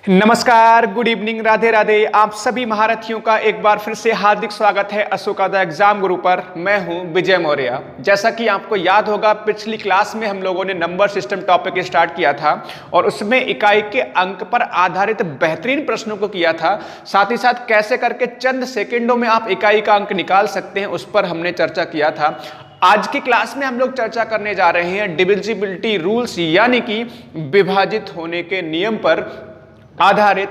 नमस्कार, good evening, Radhe Radhe. आप सभी महारथियों का एक बार फिर से हार्दिक स्वागत है अशोका एग्जाम गुरु पर। मैं हूं विजय मौर्य। जैसा कि आपको याद होगा, पिछली क्लास में हम लोगों ने नंबर सिस्टम टॉपिक स्टार्ट किया था और उसमें इकाई के अंक पर आधारित बेहतरीन प्रश्नों को किया था। साथ ही साथ कैसे करके चंद सेकेंडों में आप इकाई का अंक निकाल सकते हैं, उस पर हमने चर्चा किया था। आज की क्लास में हम लोग चर्चा करने जा रहे हैं डिविजिबिलिटी रूल्स, यानी कि विभाजित होने के नियम पर आधारित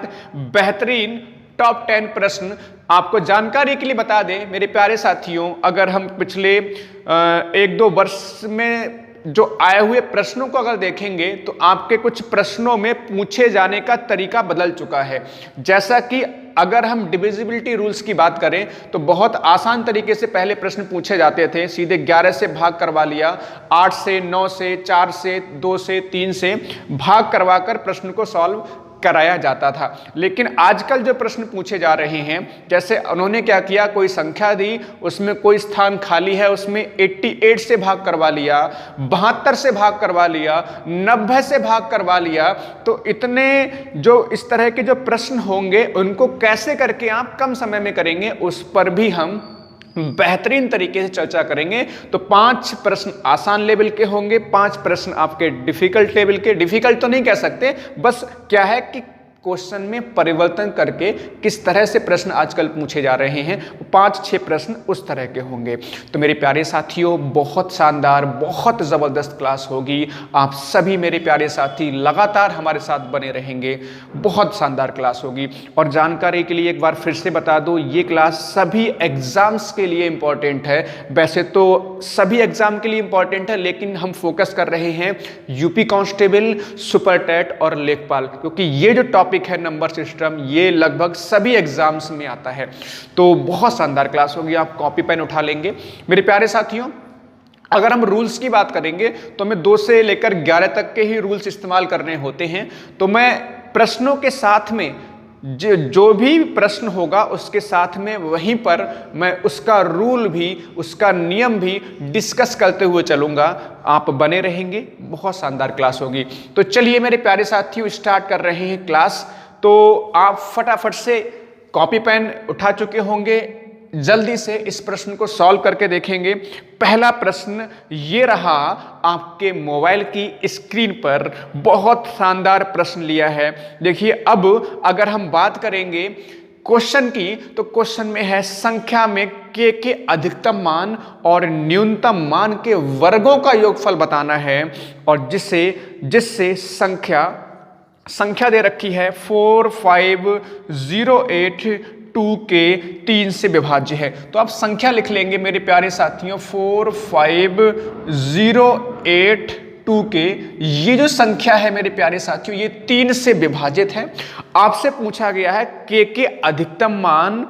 बेहतरीन टॉप 10 प्रश्न। आपको जानकारी के लिए बता दें मेरे प्यारे साथियों, अगर हम पिछले 1-2 वर्ष में जो आए हुए प्रश्नों को अगर देखेंगे तो आपके कुछ प्रश्नों में पूछे जाने का तरीका बदल चुका है। जैसा कि अगर हम डिविजिबिलिटी रूल्स की बात करें तो बहुत आसान तरीके से पहले प्रश्न पूछे जाते थे, सीधे 11 से भाग करवा लिया, 8 से, 9 से, 4 से, 2 से, 3 से भाग करवाकर प्रश्न को सॉल्व कराया जाता था। लेकिन आजकल जो प्रश्न पूछे जा रहे हैं, जैसे उन्होंने क्या किया, कोई संख्या दी, उसमें कोई स्थान खाली है, उसमें 88 से भाग करवा लिया, 72 से भाग करवा लिया, 90 से भाग करवा लिया। तो इतने जो इस तरह के जो प्रश्न होंगे उनको कैसे करके आप कम समय में करेंगे, उस पर भी हम बेहतरीन तरीके से चर्चा करेंगे। तो 5 प्रश्न आसान लेवल के होंगे, 5 प्रश्न आपके डिफिकल्ट लेवल के। डिफिकल्ट तो नहीं कह सकते, बस क्या है कि क्वेश्चन में परिवर्तन करके किस तरह से प्रश्न आजकल पूछे जा रहे हैं, 5-6 प्रश्न उस तरह के होंगे। तो मेरे प्यारे साथियों, बहुत शानदार, बहुत ज़बरदस्त क्लास होगी। आप सभी मेरे प्यारे साथी लगातार हमारे साथ बने रहेंगे, बहुत शानदार क्लास होगी। और जानकारी के लिए एक बार फिर से बता दूं, ये क्लास सभी एग्जाम्स के लिए इंपॉर्टेंट है। वैसे तो सभी एग्जाम के लिए इंपॉर्टेंट है, लेकिन हम फोकस कर रहे हैं यूपी कांस्टेबल, सुपर टेट और लेखपाल, क्योंकि ये जो टॉपिक है नंबर सिस्टम, ये लगभग सभी एग्जाम्स में आता है। तो बहुत शानदार क्लास होगी। आप कॉपी पेन उठा लेंगे मेरे प्यारे साथियों। अगर हम रूल्स की बात करेंगे तो हमें 2 से लेकर 11 तक के ही रूल्स इस्तेमाल करने होते हैं। तो मैं प्रश्नों के साथ में जो भी प्रश्न होगा उसके साथ में वहीं पर मैं उसका रूल भी, उसका नियम भी डिस्कस करते हुए चलूंगा। आप बने रहेंगे, बहुत शानदार क्लास होगी। तो चलिए मेरे प्यारे साथियों, स्टार्ट कर रहे हैं क्लास। तो आप फटाफट से कॉपी पेन उठा चुके होंगे, जल्दी से इस प्रश्न को सॉल्व करके देखेंगे। पहला प्रश्न ये रहा, आपके मोबाइल की स्क्रीन पर बहुत शानदार प्रश्न लिया है। देखिए, अब अगर हम बात करेंगे क्वेश्चन की, तो क्वेश्चन में है संख्या में के अधिकतम मान और न्यूनतम मान के वर्गों का योगफल बताना है, और जिससे संख्या दे रखी है 4508 2 के 3 से विभाज्य है। तो आप संख्या लिख लेंगे मेरे प्यारे साथियों, 4508 2 के ये जो संख्या है मेरे प्यारे साथियों, ये 3 से विभाजित है। आपसे पूछा गया है के अधिकतम मान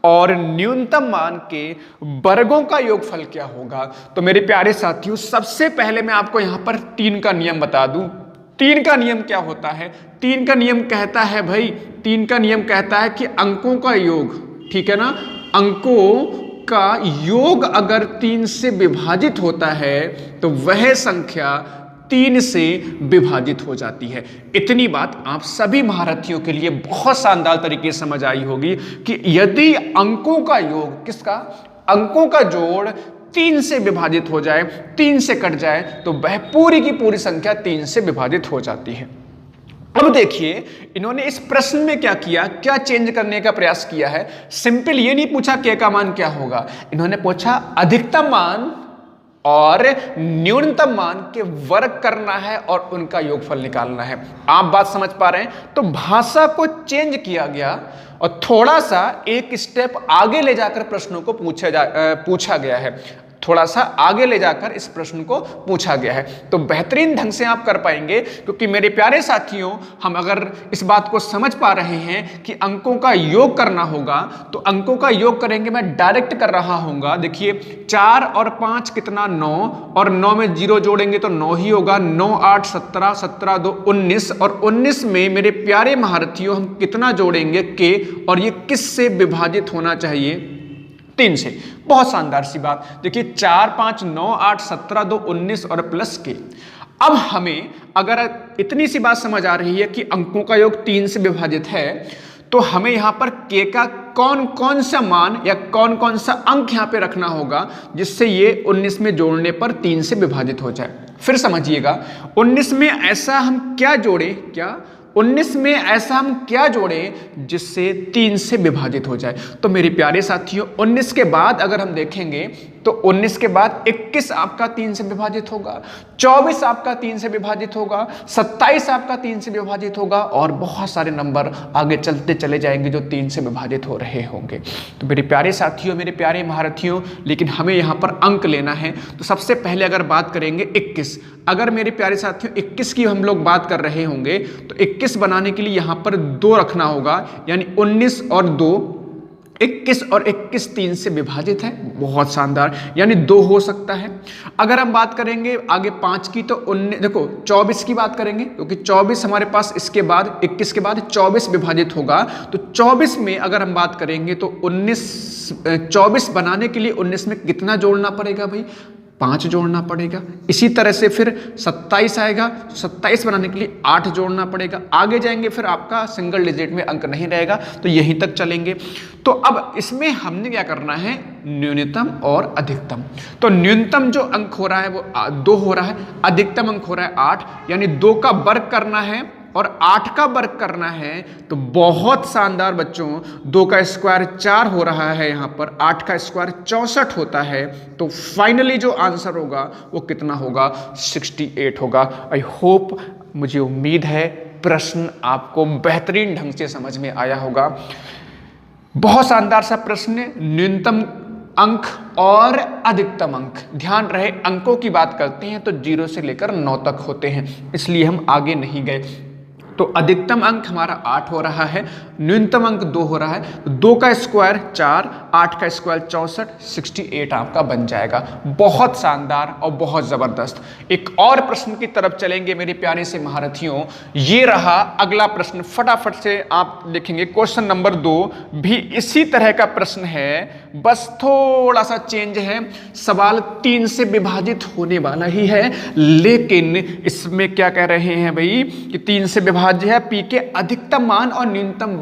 और न्यूनतम मान के वर्गों का योगफल क्या होगा। तो मेरे प्यारे साथियों, सबसे पहले मैं आपको यहां पर 3 का नियम बता दूं। 3 का नियम क्या होता है? 3 का नियम कहता है भाई, 3 का नियम कहता है कि अंकों का योग, ठीक है ना, अंकों का योग अगर 3 से विभाजित होता है तो वह संख्या 3 से विभाजित हो जाती है। इतनी बात आप सभी महारथियों के लिए बहुत शानदार तरीके से समझ आई होगी कि यदि अंकों का योग, किसका, अंकों का जोड़ 3 से विभाजित हो जाए, 3 से कट जाए, तो वह पूरी की पूरी संख्या 3 से विभाजित हो जाती है। अब देखिए, इन्होंने इस प्रश्न में क्या किया, क्या चेंज करने का प्रयास किया है। सिंपल ये नहीं पूछा के का मान क्या होगा, इन्होंने पूछा अधिकतम मान और न्यूनतम मान के वर्ग करना है और उनका योगफल निकालना है। आप बात समझ पा रहे हैं? तो भाषा को चेंज किया गया और थोड़ा सा एक स्टेप आगे ले जाकर प्रश्नों को पूछा गया है, थोड़ा सा आगे ले जाकर इस प्रश्न को पूछा गया है। तो बेहतरीन ढंग से आप कर पाएंगे, क्योंकि मेरे प्यारे साथियों, हम अगर इस बात को समझ पा रहे हैं कि अंकों का योग करना होगा, तो अंकों का योग करेंगे, मैं डायरेक्ट कर रहा हूंगा। देखिए, 4 और 5 कितना, 9, और 9 में 0 जोड़ेंगे तो 9 ही होगा। 9 8 17, 17 2 19, और 19 में मेरे प्यारे महारथियों हम कितना जोड़ेंगे, के, और ये किस से विभाजित होना चाहिए, 3 से। बहुत शानदार सी बात। देखिए, 4 5 9 8 17 2 19 और प्लस के। अब हमें अगर इतनी सी बात समझ आ रही है कि अंकों का योग 3 से विभाजित है, तो हमें यहां पर k का कौन कौन सा मान या कौन कौन सा अंक यहां पे रखना होगा जिससे ये 19 में जोड़ने पर 3 से विभाजित हो जाए। फिर समझिएगा, 19 में ऐसा हम क्या जोड़े, क्या 19 में ऐसा हम क्या जोड़ें जिससे 3 से विभाजित हो जाए। तो मेरे प्यारे साथियों, 19 के बाद अगर हम देखेंगे तो 19 के बाद 21 आपका 3 से विभाजित होगा, 24 आपका 3 से विभाजित होगा, 27 आपका 3 से विभाजित होगा और बहुत सारे नंबर आगे चलते चले जाएंगे जो 3 से विभाजित हो रहे होंगे। तो मेरे प्यारे साथियों, मेरे प्यारे महारथियों, लेकिन हमें यहाँ पर अंक लेना है। तो सबसे पहले अगर बात करेंगे 21, अगर मेरे प्यारे साथियों 21 की हम लोग बात कर रहे होंगे तो 21 बनाने के लिए यहां पर 2 रखना होगा, यानी 19 और 2, 21 और 21 3 से विभाजित है। बहुत शानदार, यानी 2 हो सकता है। अगर हम बात करेंगे आगे 5 की तो 19, देखो 24 की बात करेंगे क्योंकि 24 हमारे पास इसके बाद 21 के बाद 24 विभाजित होगा। तो 24 में अगर हम बात करेंगे तो 24 बनाने के लिए 19 में कितना जोड़ना पड़ेगा भाई, 5 जोड़ना पड़ेगा। इसी तरह से फिर 27 आएगा, 27 बनाने के लिए 8 जोड़ना पड़ेगा। आगे जाएंगे फिर आपका सिंगल डिजिट में अंक नहीं रहेगा, तो यहीं तक चलेंगे। तो अब इसमें हमने क्या करना है, न्यूनतम और अधिकतम। तो न्यूनतम जो अंक हो रहा है वो 2 हो रहा है, अधिकतम अंक हो रहा है 8, यानी 2 का वर्ग करना है और 8 का वर्ग करना है। तो बहुत शानदार बच्चों, 2 का स्क्वायर 4 हो रहा है, यहाँ पर 8 का स्क्वायर 64 होता है। तो फाइनली जो आंसर होगा वो कितना होगा, 68 होगा। आई होप, मुझे उम्मीद है प्रश्न आपको बेहतरीन ढंग से समझ में आया होगा। बहुत शानदार सा प्रश्न, न्यूनतम अंक और अधिकतम अंक। ध्यान रहे, अंकों की बात करते हैं तो 0 से लेकर 9 तक होते हैं, इसलिए हम आगे नहीं गए। तो अधिकतम अंक हमारा 8 हो रहा है, न्यूनतम अंक 2 हो रहा है। 2 का स्क्वायर 4, 8 का स्क्वायर 64, 68 आपका बन जाएगा। बहुत शानदार और बहुत जबरदस्त। एक और प्रश्न की तरफ चलेंगे मेरे प्यारे से महारथियों। ये रहा अगला प्रश्न, फटाफट से आप देखेंगे। क्वेश्चन नंबर 2 भी इसी तरह का प्रश्न है, बस थोड़ा सा चेंज है। सवाल 3 से विभाजित होने वाला ही है, लेकिन इसमें क्या कह रहे हैं भाई कि 3 से विभाजित है, पी के अधिकतम मान और न्यूनतम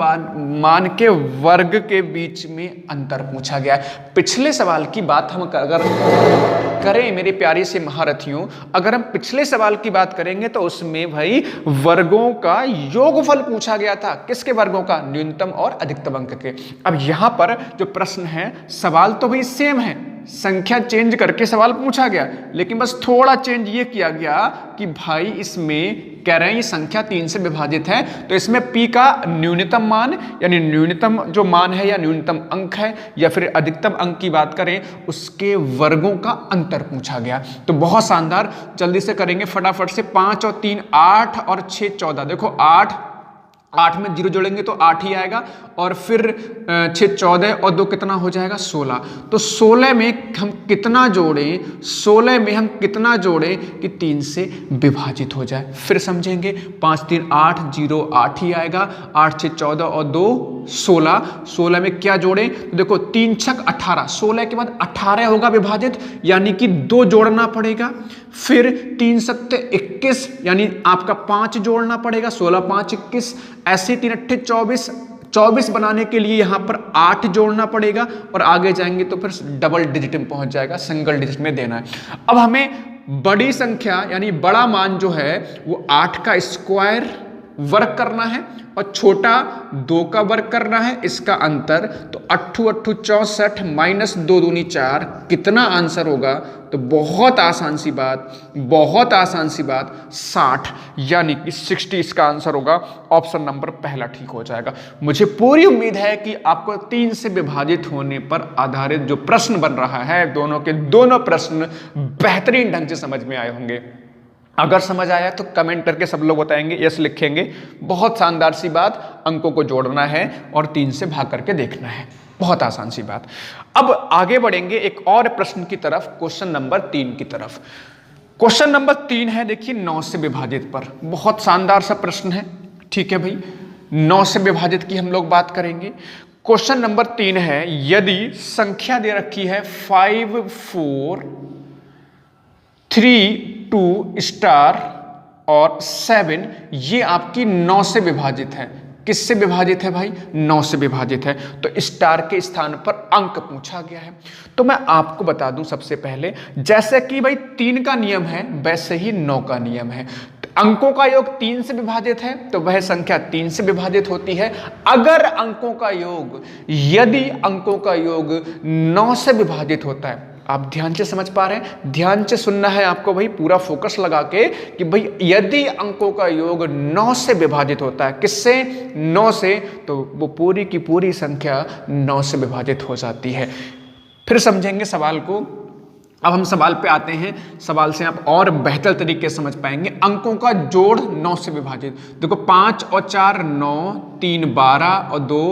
मान के वर्ग के बीच में अंतर पूछा गया है। पिछले सवाल की बात हम अगर करें मेरे प्यारे से महारथियों, अगर हम पिछले सवाल की बात करेंगे तो उसमें भाई वर्गों का योगफल पूछा गया था। किसके वर्गों का, न्यूनतम और अधिकतम अंक के। अब यहां पर जो प्रश्न है, सवाल तो भाई सेम है, संख्या चेंज करके सवाल पूछा गया, लेकिन बस थोड़ा चेंज ये किया गया कि भाई इसमें कह रहे हैं ये संख्या 3 से विभाजित है, तो इसमें p का न्यूनतम मान, यानी न्यूनतम जो मान है या न्यूनतम अंक है या फिर अधिकतम अंक की बात करें, उसके वर्गों का अंतर पूछा गया। तो बहुत शानदार, जल्दी से करेंगे फटाफट से। 5 और 3 8 और 6 14। देखो 8 में 0 जोड़ेंगे तो 8 ही आएगा, और फिर 6 14 और 2 कितना हो जाएगा, 16। तो 16 में हम कितना जोड़ें, 16 में हम कितना जोड़ें कि 3 से विभाजित हो जाए। फिर समझेंगे, 5 3 8 0 8 ही आएगा, 8 6 14 और 2 16। 16 में क्या जोड़ें, तो देखो 3 6 18, 16 के बाद 18 होगा विभाजित, यानी कि 2 जोड़ना पड़ेगा। फिर 3 7 21, यानी आपका 5 जोड़ना पड़ेगा, 16 5 21। ऐसे 3 8 24, 24 बनाने के लिए यहां पर 8 जोड़ना पड़ेगा, और आगे जाएंगे तो फिर डबल डिजिट में पहुंच जाएगा, सिंगल डिजिट में देना है। अब हमें बड़ी संख्या यानी बड़ा मान जो है वो 8 का स्क्वायर वर्ग करना है और छोटा 2 का वर्ग करना है, इसका अंतर। तो 8 8 64 माइनस 2 दूनी 4, कितना आंसर होगा, तो बहुत आसान सी बात, बहुत आसान सी बात, 60, यानी कि 60 इसका आंसर होगा। ऑप्शन नंबर पहला ठीक हो जाएगा। मुझे पूरी उम्मीद है कि आपको 3 से विभाजित होने पर आधारित जो प्रश्न बन रहा है, दोनों के दोनों प्रश्न बेहतरीन ढंग से समझ में आए होंगे। अगर समझ आया तो कमेंट करके सब लोग बताएंगे, यस लिखेंगे। बहुत शानदार सी बात, अंकों को जोड़ना है और 3 से भाग करके देखना है, बहुत आसान सी बात। अब आगे बढ़ेंगे एक और प्रश्न की तरफ, क्वेश्चन नंबर 3 की तरफ। क्वेश्चन नंबर 3 है, देखिए 9 से विभाजित पर। बहुत शानदार सा प्रश्न है, ठीक है भाई। 9 से विभाजित की हम लोग बात करेंगे। क्वेश्चन नंबर 3 है, यदि संख्या दे रखी है 5 4 3 2 स्टार और 7 ये आपकी 9 से विभाजित है। किससे विभाजित है भाई? 9 से विभाजित है। तो स्टार के स्थान पर अंक पूछा गया है। तो मैं आपको बता दूं सबसे पहले, जैसे कि भाई 3 का नियम है वैसे ही 9 का नियम है। अंकों का योग 3 से विभाजित है तो वह संख्या 3 से विभाजित होती है। अगर अंकों का योग, यदि अंकों का योग 9 से विभाजित होता है, आप ध्यान से समझ पा रहे हैं, ध्यान से सुनना है आपको भाई, पूरा फोकस लगा के कि भाई यदि अंकों का योग 9 से विभाजित होता है, किससे? 9 से, तो वो पूरी की पूरी संख्या 9 से विभाजित हो जाती है। फिर समझेंगे सवाल को। अब हम सवाल पे आते हैं, सवाल से आप और बेहतर तरीके से समझ पाएंगे। अंकों का जोड़ 9 से विभाजित, देखो 5 और 4 9, 3 12 और 2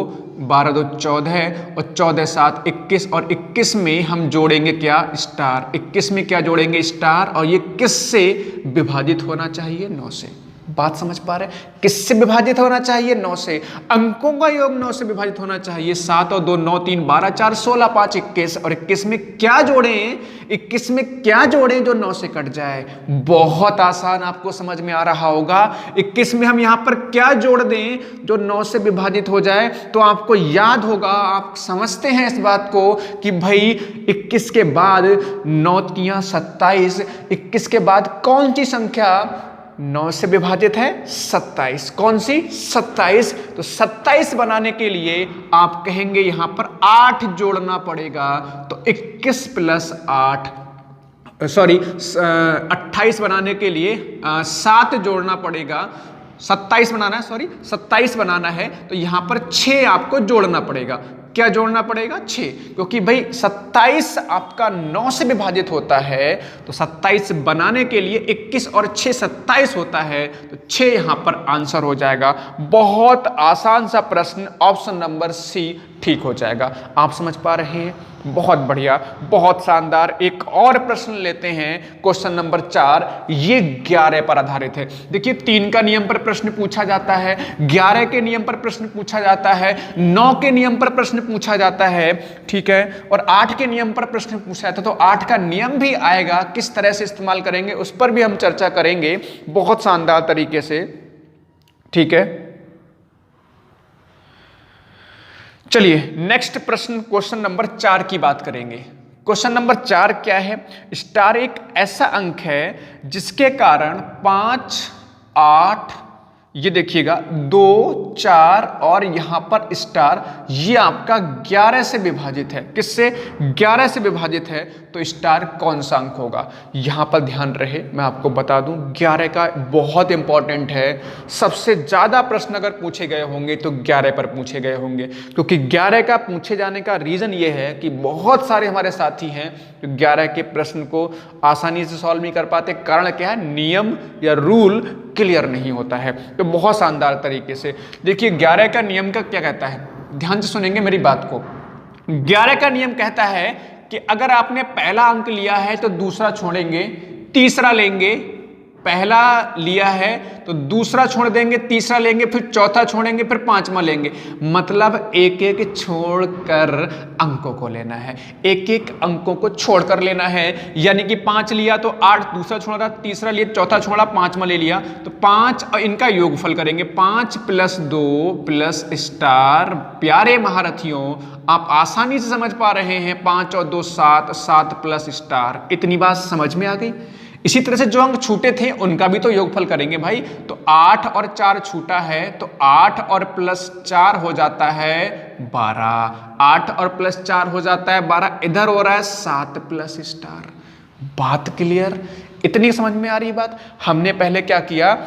12 2 14 और 14 7 21 और 21 में हम जोड़ेंगे क्या? स्टार। 21 में क्या जोड़ेंगे? स्टार। और ये किससे विभाजित होना चाहिए? 9 से। बात समझ पा रहे हैं? किससे विभाजित होना चाहिए? 9 से। अंकों का योग 9 से विभाजित होना चाहिए। 7 और 2 9, 3 12 4 16 5 21 और 21 में क्या जोड़ें? 21 में क्या जोड़ें जो 9 से कट जाए? बहुत आसान, आपको समझ में आ रहा होगा। 21 में हम यहां पर क्या जोड़ दें जो 9 से विभाजित हो जाए? तो आपको याद होगा, आप समझते हैं इस बात को कि भाई 21 के बाद 9 तियां 27, 21 के बाद कौन सी संख्या 9 से विभाजित है? 27। कौन सी? 27। तो 27 बनाने के लिए आप कहेंगे यहां पर 8 जोड़ना पड़ेगा। तो 21 प्लस 8, सॉरी 28 बनाने के लिए 7 जोड़ना पड़ेगा। 27 बनाना है, सॉरी 27 बनाना है तो यहां पर 6 आपको जोड़ना पड़ेगा। क्या जोड़ना पड़ेगा? 6, क्योंकि भाई 27 आपका 9 से विभाजित होता है तो 27 बनाने के लिए 21 और 6 27 होता है तो 6 यहां पर आंसर हो जाएगा। बहुत आसान सा प्रश्न, ऑप्शन नंबर सी ठीक हो जाएगा। आप समझ पा रहे हैं? बहुत बढ़िया, बहुत शानदार। एक और प्रश्न लेते हैं, क्वेश्चन नंबर 4। ये 11 पर आधारित है। देखिए 3 का नियम पर प्रश्न पूछा जाता है, 11 के नियम पर प्रश्न पूछा जाता है, 9 के नियम पर प्रश्न पूछा जाता है, ठीक है, और 8 के नियम पर प्रश्न पूछा जाता है। तो 8 का नियम भी आएगा, किस तरह से इस्तेमाल करेंगे उस पर भी हम चर्चा करेंगे बहुत शानदार तरीके से, ठीक है। चलिए नेक्स्ट प्रश्न, क्वेश्चन नंबर 4 की बात करेंगे। क्वेश्चन नंबर 4 क्या है? स्टार एक ऐसा अंक है जिसके कारण 5 8, ये देखिएगा 2 4 और यहां पर स्टार, ये आपका 11 से विभाजित है। किससे? 11 से विभाजित है। तो स्टार कौन सा अंक होगा? यहां पर ध्यान रहे, मैं आपको बता दूं 11 का बहुत इंपॉर्टेंट है। सबसे ज्यादा प्रश्न अगर पूछे गए होंगे तो 11 पर पूछे गए होंगे, क्योंकि 11 का पूछे जाने का रीजन ये है कि बहुत सारे हमारे साथी हैं जो 11 के प्रश्न को आसानी से सॉल्व नहीं कर पाते। कारण क्या है? नियम या रूल क्लियर नहीं होता है। तो बहुत शानदार तरीके से देखिए 11 का नियम का क्या कहता है, ध्यान से सुनेंगे मेरी बात को। 11 का नियम कहता है कि अगर आपने पहला अंक लिया है तो दूसरा छोड़ेंगे, तीसरा लेंगे, पहला लिया है तो दूसरा छोड़ देंगे, तीसरा लेंगे, फिर चौथा छोड़ेंगे, फिर पांचवा लेंगे। मतलब एक एक छोड़कर अंकों को लेना है, एक एक अंकों को छोड़कर लेना है। यानी कि 5 लिया तो 8 दूसरा छोड़ा, तीसरा लिया, चौथा छोड़ा, पांचवा ले लिया तो 5 और इनका योगफल करेंगे। 5 + 2 + स्टार। प्यारे महारथियों, आप आसानी से समझ पा रहे हैं। 5 और 2 7, 7 + स्टार। इतनी बात समझ में आ गई। इसी तरह से जो अंक छूटे थे उनका भी तो योगफल करेंगे भाई। तो 8 और 4 छूटा है तो 8 और +4 हो जाता है 12। 8 और +4 हो जाता है 12। इधर हो रहा है 7 + स्टार। बात क्लियर? इतनी समझ में आ रही बात? हमने पहले क्या किया?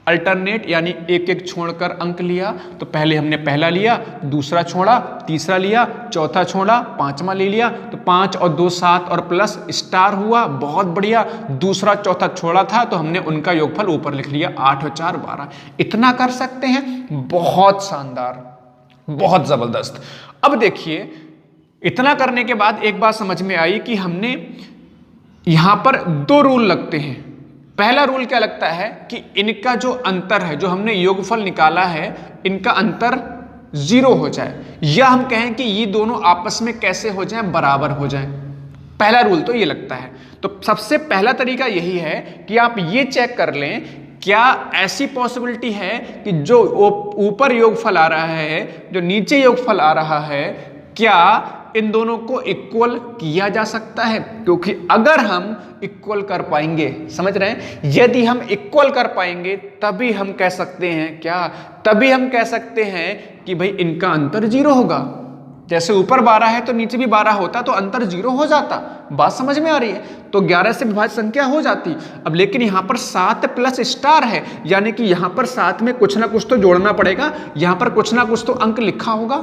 अल्टरनेट, यानी एक एक छोड़कर अंक लिया। तो पहले हमने पहला लिया, दूसरा छोड़ा, तीसरा लिया, चौथा छोड़ा, पांचवा ले लिया। तो 5 और 2 7 और प्लस स्टार हुआ। बहुत बढ़िया। दूसरा चौथा छोड़ा था तो हमने उनका योगफल ऊपर लिख लिया, 8 और 4 12। इतना कर सकते हैं? बहुत शानदार, बहुत जबरदस्त। अब देखिए इतना करने के बाद एक बात समझ में आई कि हमने यहां पर 2 रूल लगते हैं। पहला रूल क्या लगता है कि इनका जो अंतर है, जो हमने योगफल निकाला है, इनका अंतर 0 हो जाए, या हम कहें कि ये दोनों आपस में कैसे हो जाएं? बराबर हो जाएं। पहला रूल तो ये लगता है। तो सबसे पहला तरीका यही है कि आप ये चेक कर लें, क्या ऐसी पॉसिबिलिटी है कि जो ऊपर योगफल आ रहा है, जो नीचे योगफल आ रहा है, क्या इन दोनों को इक्वल किया जा सकता है? क्योंकि अगर हम इक्वल कर पाएंगे, समझ रहे हैं, यदि हम इक्वल कर पाएंगे तभी हम कह सकते हैं क्या, तभी हम कह सकते हैं कि भाई इनका अंतर 0 होगा। जैसे ऊपर 12 है तो नीचे भी 12 होता तो अंतर 0 हो जाता। बात समझ में आ रही है? तो 11 से विभाज्य संख्या हो जाती। अब लेकिन यहां पर 7 प्लस स्टार है, यानी कि यहां पर साथ में कुछ ना कुछ तो जोड़ना पड़ेगा, यहां पर कुछ ना कुछ तो अंक लिखा होगा,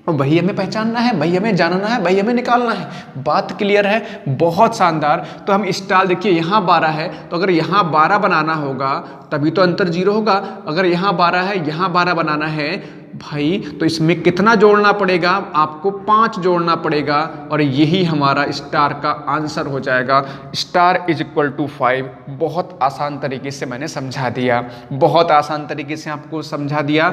और वही हमें पहचानना है, वही हमें जानना है, वही हमें निकालना है। बात क्लियर है? बहुत शानदार। तो हम स्टार देखिए, यहाँ 12 है तो अगर यहाँ 12 बनाना होगा तभी तो अंतर 0 होगा। अगर यहाँ 12 है, यहाँ 12 बनाना है भाई, तो इसमें कितना जोड़ना पड़ेगा? आपको 5 जोड़ना पड़ेगा, और यही हमारा स्टार का आंसर हो जाएगा। Star is equal to 5। बहुत आसान तरीके से मैंने समझा दिया, बहुत आसान तरीके से आपको समझा दिया,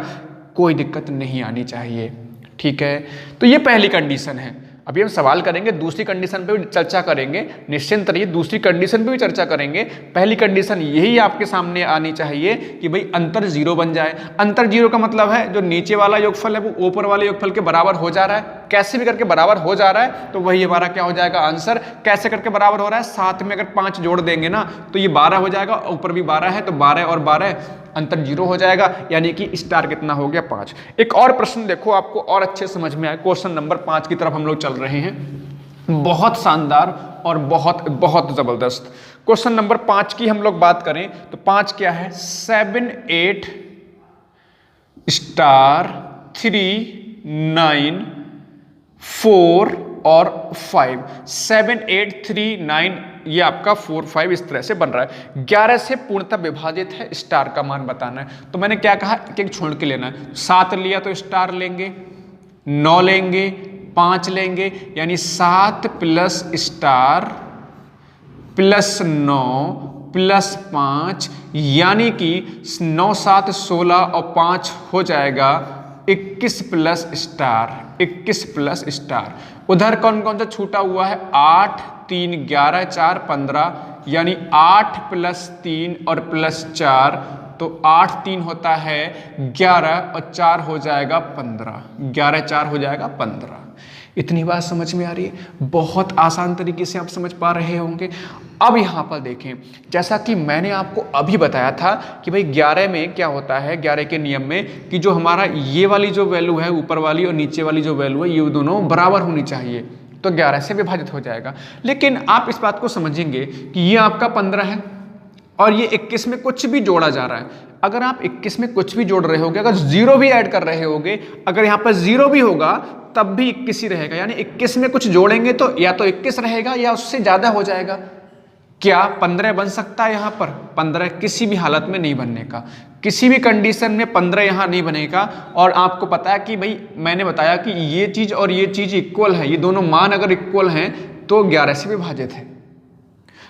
कोई दिक्कत नहीं आनी चाहिए। ठीक है, तो ये पहली कंडीशन है। अभी हम सवाल करेंगे, दूसरी कंडीशन पे भी चर्चा करेंगे, निश्चिंत रहिए, दूसरी कंडीशन पे भी चर्चा करेंगे। पहली कंडीशन यही आपके सामने आनी चाहिए कि भाई अंतर 0 बन जाए। अंतर 0 का मतलब है जो नीचे वाला योगफल है वो ऊपर वाले योगफल के बराबर हो जा रहा है, कैसे भी करके बराबर हो जा रहा है, तो वही हमारा क्या हो जाएगा आंसर। कैसे करके बराबर हो रहा है? साथ में अगर 5 जोड़ देंगे ना तो ये 12 हो जाएगा, ऊपर भी 12 है तो 12 और 12 अंतर 0 हो जाएगा, यानी कि स्टार कितना हो गया? 5। एक और प्रश्न देखो, आपको और अच्छे समझ में आए। क्वेश्चन नंबर 5 की तरफ हम लोग चल रहे हैं। बहुत शानदार और बहुत बहुत जबरदस्त। क्वेश्चन नंबर 5 की हम लोग बात करें तो 5 क्या है? 7 8 स्टार 3 9 4 और 5। 7 8 3 9, ये आपका 4 5 इस तरह से बन रहा है। 11 से पूर्णतः विभाजित है, स्टार का मान बताना है। तो मैंने क्या कहा, एक एक छोड़ के लेना है। 7 लिया तो स्टार लेंगे, 9 लेंगे, 5 लेंगे, यानी 7 प्लस स्टार प्लस 9 प्लस 5, यानी कि 9 7 16 और 5 हो जाएगा 21 प्लस स्टार। 21 plus star. उधर कौन कौन सा छूटा हुआ है? 8 3 11 4 15, यानी 8 प्लस 3 और प्लस 4, तो 8 3 होता है 11 और 4 हो जाएगा 15। 11 4 हो जाएगा 15। इतनी बात समझ में आ रही है? बहुत आसान तरीके से आप समझ पा रहे होंगे। अब यहाँ पर देखें, जैसा कि मैंने आपको अभी बताया था कि भाई 11 में क्या होता है, 11 के नियम में कि जो हमारा ये वाली जो वैल्यू है, ऊपर वाली और नीचे वाली जो वैल्यू है, ये दोनों बराबर होनी चाहिए, तो 11 से विभाजित हो जाएगा। लेकिन आप इस बात को समझेंगे कि ये आपका 15 है और ये 21 में कुछ भी जोड़ा जा रहा है। अगर आप 21 में कुछ भी जोड़ रहे होगे, अगर 0 भी ऐड कर रहे होगे, अगर यहाँ पर 0 भी होगा तब भी 21 ही रहेगा, यानी 21 में कुछ जोड़ेंगे तो या तो 21 रहेगा या उससे ज्यादा हो जाएगा। क्या 15 बन सकता है? यहाँ पर 15 किसी भी हालत में नहीं बनने का, किसी भी कंडीशन में 15 यहाँ नहीं बनेगा। और आपको पता है कि भाई मैंने बताया कि ये चीज और ये चीज इक्वल है, ये दोनों मान अगर इक्वल हैं तो 11 से विभाजित है।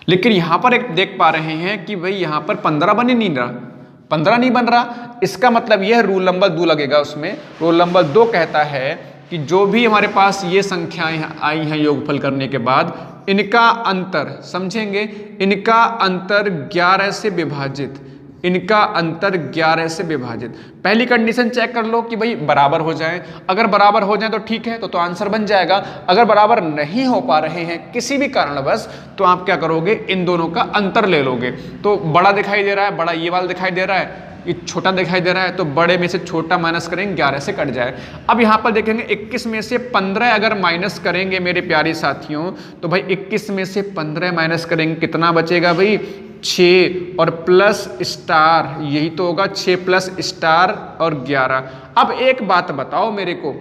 लेकिन यहाँ पर एक देख पा रहे हैं कि भाई यहाँ पर 15 बन ही नहीं रहा, 15 नहीं बन रहा। इसका मतलब यह रूल नंबर 2 लगेगा उसमें। रूल नंबर 2 कहता है कि जो भी हमारे पास ये संख्याएं आई हैं योगफल करने के बाद, इनका अंतर समझेंगे, इनका अंतर 11 से विभाजित, इनका अंतर 11 से विभाजित। पहली कंडीशन चेक कर लो कि भाई बराबर हो जाएं। अगर बराबर हो जाएं तो ठीक है, तो आंसर बन जाएगा। अगर बराबर नहीं हो पा रहे हैं किसी भी कारणवश, तो आप क्या करोगे, इन दोनों का अंतर ले लोगे। तो बड़ा दिखाई दे रहा है, बड़ा ये वाला दिखाई दे रहा है, ये छोटा दिखाई दे रहा है, तो बड़े में से छोटा माइनस करेंगे, 11 से कट जाए। अब यहाँ पर देखेंगे 21 में से 15 अगर माइनस करेंगे मेरे प्यारे साथियों, तो भाई 21 में से 15 माइनस करेंगे, कितना बचेगा भाई? 6 और प्लस स्टार, यही तो होगा 6 प्लस स्टार और 11। अब एक बात बताओ मेरे को,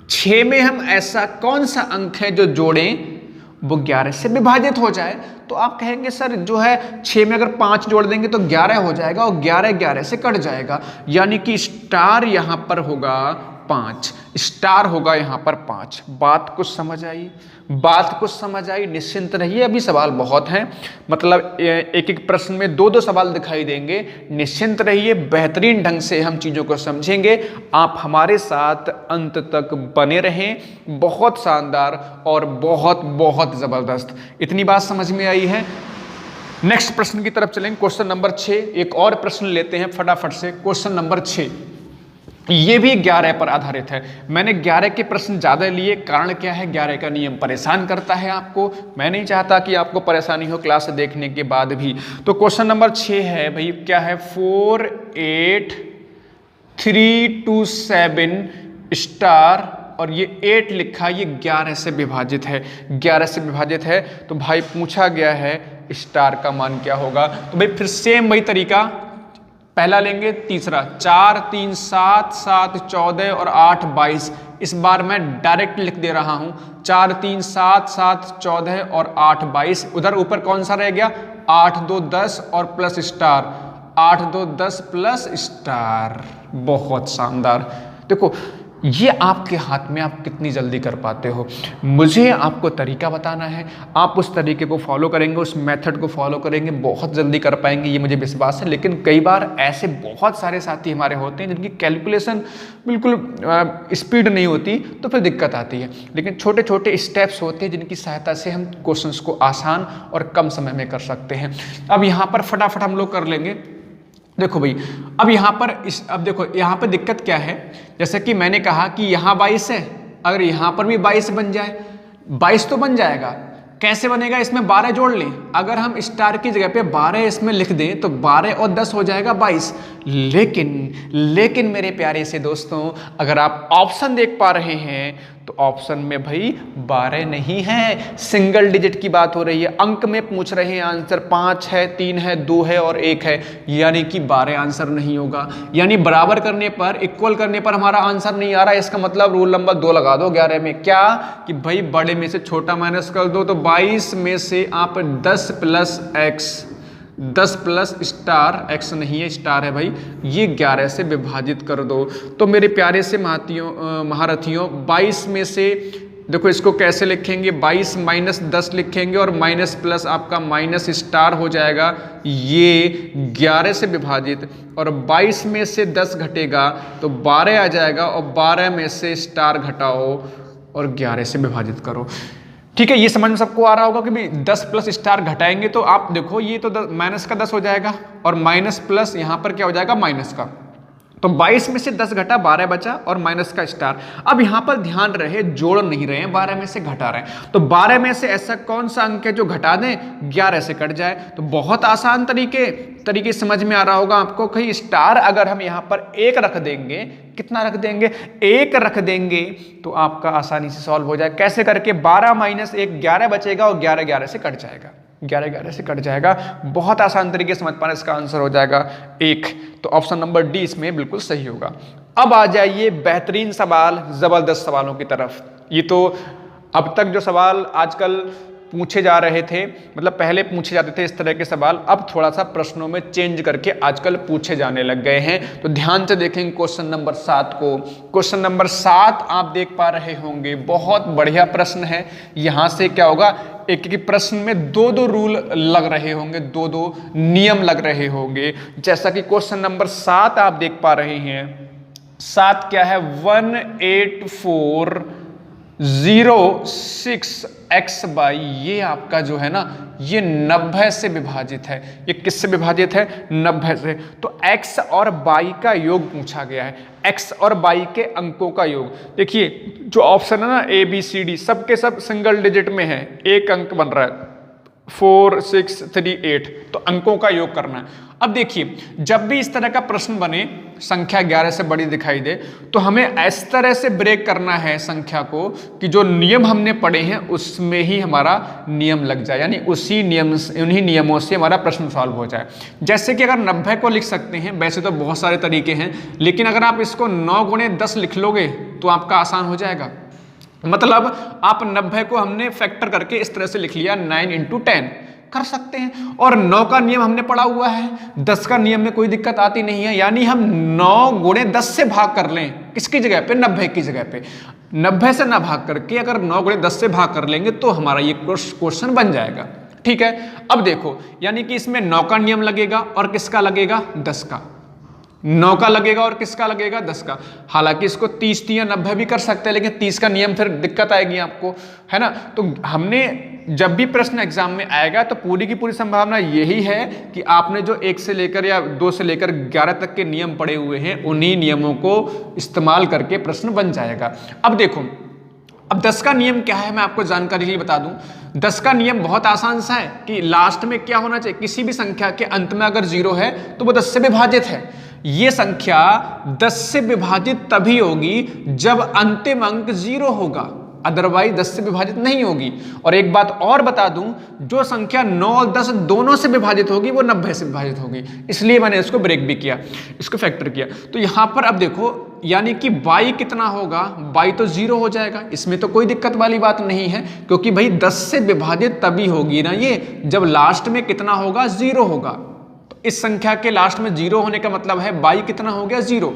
6 में हम ऐसा कौन सा अंक है जो जोड़ें वो 11 से विभाजित हो जाए? तो आप कहेंगे सर जो है 6 में अगर 5 जोड़ देंगे तो 11 हो जाएगा और 11 11 से कट जाएगा, यानी कि स्टार यहां पर होगा 5, स्टार होगा यहाँ पर 5। बात कुछ समझ आई? बात कुछ समझ आई? निश्चिंत रहिए, अभी सवाल बहुत हैं, मतलब एक एक प्रश्न में 2-2 सवाल दिखाई देंगे। निश्चिंत रहिए, बेहतरीन ढंग से हम चीज़ों को समझेंगे। आप हमारे साथ अंत तक बने रहें। बहुत शानदार और बहुत बहुत ज़बरदस्त। इतनी बात समझ में आई है। नेक्स्ट प्रश्न की तरफ चलेंगे, क्वेश्चन नंबर 6। एक और प्रश्न लेते हैं फटाफट से। क्वेश्चन नंबर 6 ये भी 11 पर आधारित है। मैंने 11 के प्रश्न ज्यादा लिए, कारण क्या है? 11 का नियम परेशान करता है आपको। मैं नहीं चाहता कि आपको परेशानी हो क्लास देखने के बाद भी। तो क्वेश्चन नंबर 6 है भाई, क्या है? 4 8 3 2 7 स्टार, और ये 8 लिखा, ये 11 से विभाजित है। 11 से विभाजित है तो भाई पूछा गया है स्टार का मान क्या होगा। तो भाई फिर सेम वही तरीका, पहला लेंगे, तीसरा 4 3 7 7 14 और 8 22। इस बार मैं डायरेक्ट लिख दे रहा हूं, 4 3 7 7 14 और 8 22। उधर ऊपर कौन सा रह गया? 8 2 10 और प्लस स्टार, 8 2 10 प्लस स्टार। बहुत शानदार। देखो ये आपके हाथ में, आप कितनी जल्दी कर पाते हो। मुझे आपको तरीका बताना है, आप उस तरीके को फॉलो करेंगे, उस मेथड को फॉलो करेंगे, बहुत जल्दी कर पाएंगे, ये मुझे विश्वास है। लेकिन कई बार ऐसे बहुत सारे साथी हमारे होते हैं जिनकी कैलकुलेशन बिल्कुल स्पीड नहीं होती, तो फिर दिक्कत आती है। लेकिन छोटे छोटे स्टेप्स होते हैं जिनकी सहायता से हम क्वेश्चंस को आसान और कम समय में कर सकते हैं। अब यहाँ पर फटाफट हम लोग कर लेंगे। देखो भाई, अब यहाँ पर अब देखो यहाँ पर दिक्कत क्या है। जैसे कि मैंने कहा कि यहाँ 22 है, अगर यहाँ पर भी 22 बन जाए, 22 तो बन जाएगा। कैसे बनेगा? इसमें 12 जोड़ लें। अगर हम स्टार की जगह पे 12 इसमें लिख दें तो 12 और 10 हो जाएगा 22। लेकिन मेरे प्यारे से दोस्तों, अगर आप ऑप्शन देख पा रहे हैं तो ऑप्शन में भाई 12 नहीं है, सिंगल डिजिट की बात हो रही है। अंक में पूछ रहे हैं, आंसर 5 है, 3 है, 2 है और 1 है, यानी कि 12 आंसर नहीं होगा। यानी बराबर करने पर, इक्वल करने पर हमारा आंसर नहीं आ रहा। इसका मतलब रूल नंबर 2 लगा दो 11 में। क्या? कि भाई बड़े में से छोटा माइनस कर दो, तो 22 में से आप 10 plus x, 10 plus star, x नहीं है स्टार है भाई, ये 11 से विभाजित कर दो। तो मेरे प्यारे से महारथियों 22 में से देखो इसको कैसे लिखेंगे, 22 माइनस 10 लिखेंगे और माइनस प्लस आपका माइनस स्टार हो जाएगा, ये 11 से विभाजित, और 22 में से 10 घटेगा तो 12 आ जाएगा, और 12 में से स्टार घटाओ और 11 से विभाजित करो। ठीक है, ये समझ में सबको आ रहा होगा कि भाई 10 प्लस स्टार घटाएंगे तो आप देखो ये तो माइनस का 10 हो जाएगा, और माइनस प्लस यहाँ पर क्या हो जाएगा? माइनस का। तो 22 में से 10 घटा, 12 बचा और माइनस का स्टार। अब यहाँ पर ध्यान रहे, जोड़ नहीं रहे हैं, 12 में से घटा रहे हैं। तो 12 में से ऐसा कौन सा अंक है जो घटा दें 11 से कट जाए? तो बहुत आसान तरीके समझ में आ रहा होगा आपको। कहीं स्टार अगर हम यहाँ पर 1 रख देंगे, कितना रख देंगे? 1 रख देंगे तो आपका आसानी से सॉल्व हो जाए। कैसे करके? 12 माइनस 1 11 बचेगा और 11 11 से कट जाएगा, 11 11 से कट जाएगा। बहुत आसान तरीके से समझ पाना, इसका आंसर हो जाएगा 1। तो ऑप्शन नंबर डी इसमें बिल्कुल सही होगा। अब आ जाइए बेहतरीन सवाल, जबरदस्त सवालों की तरफ। ये तो अब तक जो सवाल आजकल पूछे जा रहे थे, मतलब पहले पूछे जाते थे इस तरह के सवाल, अब थोड़ा सा प्रश्नों में चेंज करके आजकल पूछे जाने लग गए हैं। तो ध्यान से देखेंगे क्वेश्चन नंबर 7 को। क्वेश्चन नंबर 7 आप देख पा रहे होंगे, बहुत बढ़िया प्रश्न है। यहां से क्या होगा, एक एक प्रश्न में 2-2 रूल लग रहे होंगे, 2-2 नियम लग रहे होंगे। जैसा कि क्वेश्चन नंबर 7 आप देख पा रहे हैं। 7 क्या है? 18406 x बाई, ये आपका जो है ना, ये 90 से विभाजित है। ये किससे विभाजित है? 90 से। तो x और y का योग पूछा गया है, x और y के अंकों का योग। देखिए जो ऑप्शन है ना A B C D, सब के सब सिंगल डिजिट में है, एक अंक बन रहा है 4 6 3 8, तो अंकों का योग करना है। अब देखिए जब भी इस तरह का प्रश्न बने, संख्या 11 से बड़ी दिखाई दे, तो हमें इस तरह से ब्रेक करना है संख्या को कि जो नियम हमने पढ़े हैं उसमें ही हमारा नियम लग जाए, यानी उन्हीं नियमों से हमारा प्रश्न सॉल्व हो जाए। जैसे कि अगर 90 को लिख सकते हैं, वैसे तो बहुत सारे तरीके हैं, लेकिन अगर आप इसको 9 गुणे 10 लिख लोगे तो आपका आसान हो जाएगा। मतलब आप 90 को हमने फैक्टर करके इस तरह से लिख लिया, 9 × 10 कर सकते हैं। और 9 का नियम हमने पढ़ा हुआ है, 10 का नियम में कोई दिक्कत आती नहीं है, यानी हम 9 गुणे 10 से भाग कर लें किसकी जगह पे, 90 की जगह पे। 90 से ना भाग करके अगर 9 गुणे 10 से भाग कर लेंगे तो हमारा ये क्वेश्चन बन जाएगा। ठीक है, अब देखो यानी कि इसमें 9 का नियम लगेगा और किसका लगेगा, 10 का। 9 का लगेगा और किसका लगेगा, 10 का। हालांकि इसको 30 या 90 भी कर सकते हैं, लेकिन 30 का नियम फिर दिक्कत आएगी आपको, है ना। तो हमने जब भी प्रश्न एग्जाम में आएगा तो पूरी की पूरी संभावना यही है कि आपने जो 1 से लेकर या 2 से लेकर 11 तक के नियम पढ़े हुए हैं उन्हीं नियमों को इस्तेमाल करके प्रश्न बन जाएगा। अब देखो, अब 10 का नियम क्या है मैं आपको जानकारी के लिए बता दूं। 10 का नियम बहुत आसान सा है कि लास्ट में क्या होना चाहिए, किसी भी संख्या के अंत में अगर 0 है तो वो 10 से विभाजित है। ये संख्या 10 से विभाजित तभी होगी जब अंतिम अंक 0 होगा, अदरवाइज 10 से विभाजित नहीं होगी। और एक बात और बता दूं, जो संख्या 9 और 10 दोनों से विभाजित होगी वो 90 से विभाजित होगी, इसलिए मैंने इसको ब्रेक भी किया, इसको फैक्टर किया। तो यहां पर अब देखो यानी कि y कितना होगा, y तो 0 हो जाएगा, इसमें तो कोई दिक्कत वाली बात नहीं है, क्योंकि भाई 10 से विभाजित तभी होगी ना ये जब लास्ट में कितना होगा, 0 होगा। तो इस संख्या के लास्ट में 0 होने का मतलब है y कितना हो गया, 0।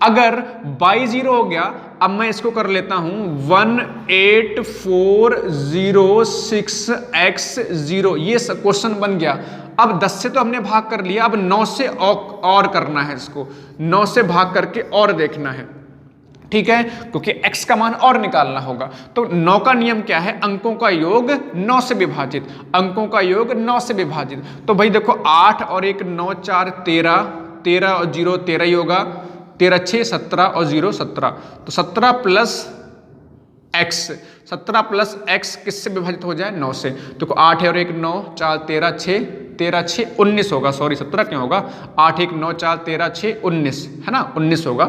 अगर y 0 हो गया, अब मैं इसको कर लेता हूं 18406x0, ये क्वेश्चन बन गया। अब 10 से तो हमने भाग कर लिया, अब 9 से और करना है, इसको 9 से भाग करके और देखना है। ठीक है, क्योंकि x का मान और निकालना होगा। तो 9 का नियम क्या है, अंकों का योग 9 से विभाजित, अंकों का योग 9 से विभाजित। तो भाई देखो 8 और 1 9 4 13, 13 और 0 13 ही होगा, 13 6 17 और 0 17, तो 17 प्लस x, 17 प्लस x किससे विभाजित हो जाए, 9 से। तो 8 और 1 9 4 13 6, 13 6 19 होगा, सॉरी 17 क्यों होगा, 8 1 9 4 13 6 19 है ना, 19 होगा,